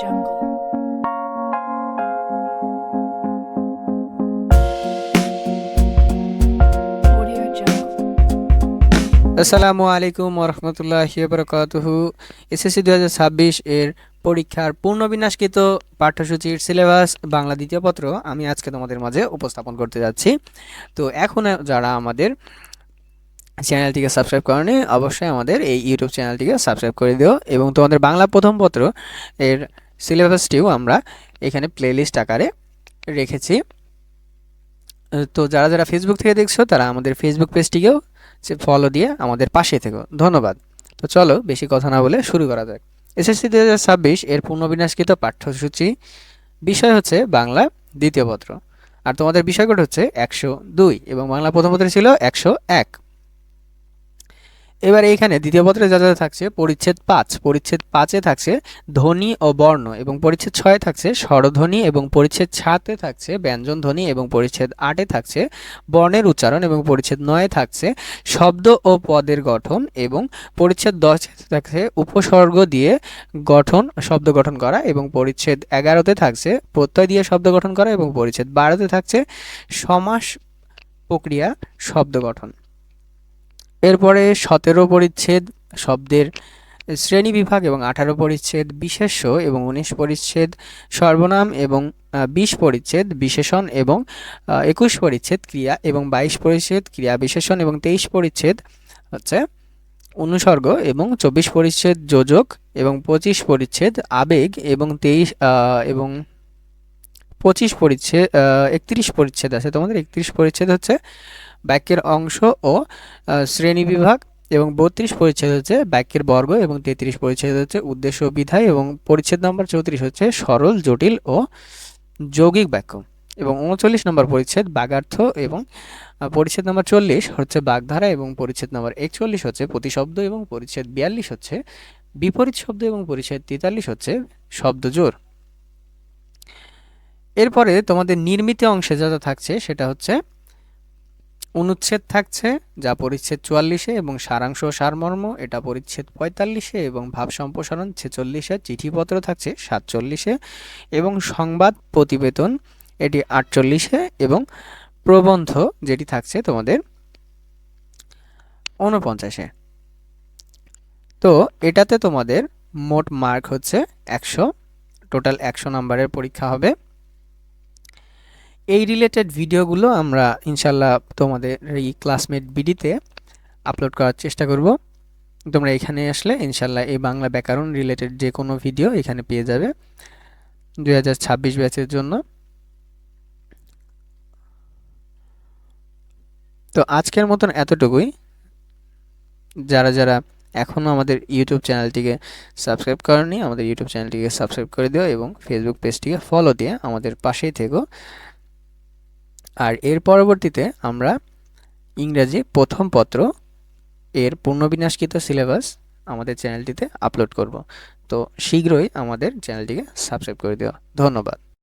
jungle. Audio jungle. আসসালামু আলাইকুম ওরহমতুল্লাহি বারাকাতুহু। এসএসসি 2026 এর পরীক্ষার পূর্ণবিন্যাসকৃত পাঠ্যসূচির সিলেবাস বাংলা দ্বিতীয় পত্র আমি আজকে তোমাদের মাঝে উপস্থাপন করতে যাচ্ছি। তো এখন যারা আমাদের চ্যানেলটিকে সাবস্ক্রাইব করনি অবশ্যই আমাদের এই ইউটিউব চ্যানেলটিকে সাবস্ক্রাইব করে দিও এবং তোমাদের বাংলা প্রথম পত্র এর সিলেবাসটিও আমরা এখানে প্লেলিস্ট আকারে রেখেছি। তো যারা যারা ফেসবুক থেকে দেখছো তারা আমাদের ফেসবুক পেজটিকেও ফলো দিয়ে আমাদের পাশে থেকো, ধন্যবাদ। তো চলো বেশি কথা না বলে শুরু করা যাক। এসএসসি 2026 এর পূর্ণবিন্যাসকৃত পাঠ্যসূচি বিষয় হচ্ছে বাংলা দ্বিতীয় পত্র, আর তোমাদের বিষয়কোড হচ্ছে 102 এবং বাংলা প্রথম পত্রে ছিল 101। এবার এইখানে দ্বিতীয় পত্রে যা যা থাকছে পরিচ্ছেদ 5, পরিচ্ছেদ 5-এ থাকছে ধ্বনি ও বর্ণ এবং পরিচ্ছেদ 6-এ থাকছে স্বরধ্বনি এবং পরিচ্ছেদ 7-এ থাকছে ব্যঞ্জন ধ্বনি এবং পরিচ্ছেদ 8-এ থাকছে বর্ণের উচ্চারণ এবং পরিচ্ছেদ 9-এ থাকছে শব্দ ও পদের গঠন এবং পরিচ্ছেদ 10-এ থাকছে উপসর্গ দিয়ে শব্দ গঠন করা এবং পরিচ্ছেদ 11-তে থাকছে প্রত্যয় দিয়ে শব্দ গঠন করা এবং পরিচ্ছেদ 12-তে থাকছে সমাস প্রক্রিয়া শব্দ গঠন। এরপরে 17 পরিচ্ছেদ শব্দের শ্রেণীবিভাগ এবং 18 পরিচ্ছেদ বিশেষ্য এবং 19 পরিচ্ছেদ সর্বনাম এবং 20 পরিচ্ছেদ বিশেষণ এবং 21 পরিচ্ছেদ ক্রিয়া এবং 22 পরিচ্ছেদ ক্রিয়া বিশেষণ এবং 23 পরিচ্ছেদ হচ্ছে অনুসর্গ এবং 24 পরিচ্ছেদ যোজক এবং 25 পরিচ্ছেদ আবেগ এবং 25 পরিচ্ছেদ 31 পরিচ্ছেদ আছে তোমাদের। 31 পরিচ্ছেদ হচ্ছে বাক্যের অংশ ও শ্রেণীবিভাগ এবং 32 পরিচ্ছেদ হচ্ছে বাক্যের বর্গ এবং 33 পরিচ্ছেদ হচ্ছে উদ্দেশ্য ও বিধায় এবং পরিচ্ছেদ নম্বর 34 হচ্ছে সরল জটিল ও যৌগিক বাক্য এবং 39 নম্বর পরিচ্ছেদ বাগার্থ এবং পরিচ্ছেদ নম্বর 40 হচ্ছে বাগধারা এবং পরিচ্ছেদ নম্বর 41 হচ্ছে প্রতিশব্দ এবং পরিচ্ছেদ 42 হচ্ছে বিপরীত শব্দ এবং পরিচ্ছেদ 43 হচ্ছে শব্দজোড়। এরপরে তোমাদের নির্মিত অংশে যা যা থাকছে সেটা হচ্ছে অনুচ্ছেদ থাকছে যা পরিচ্ছেদ 44-এ এবং সারাংশ ও সারমর্ম এটা পরিচ্ছেদ 45-এ এবং ভাব সম্প্রসারণ 46-এ, চিঠিপত্র থাকছে 47-এ এবং সংবাদ প্রতিবেদন এটি 48-এ এবং প্রবন্ধ যেটি থাকছে তোমাদের 49-এ। তো এটাতে তোমাদের মোট মার্ক হচ্ছে 100, টোটাল 100 নম্বরের পরীক্ষা হবে। এই রিলেটেড ভিডিওগুলো আমরা ইনশাল্লাহ তোমাদের এই ক্লাসমেট বিডিতে আপলোড করার চেষ্টা করব। তোমরা এখানে আসলে ইনশাল্লাহ এই বাংলা ব্যাকরণ রিলেটেড যে কোনো ভিডিও এখানে পেয়ে যাবে 2026 ব্যাচের জন্য। তো আজকের মতন এতটুকুই। যারা যারা এখনও আমাদের ইউটিউব চ্যানেলটিকে সাবস্ক্রাইব করেনি আমাদের ইউটিউব চ্যানেলটিকে সাবস্ক্রাইব করে দিও এবং ফেসবুক পেজটিকে ফলো দিয়ে আমাদের পাশেই থেকো। আর এর পরবর্তীতে আমরা ইংরেজি প্রথম পত্র এর পূর্ণবিন্যাসকৃত সিলেবাস আমাদের চ্যানেলটিতে আপলোড করব। তো শীঘ্রই আমাদের চ্যানেলটিকে সাবস্ক্রাইব করে দিও। ধন্যবাদ।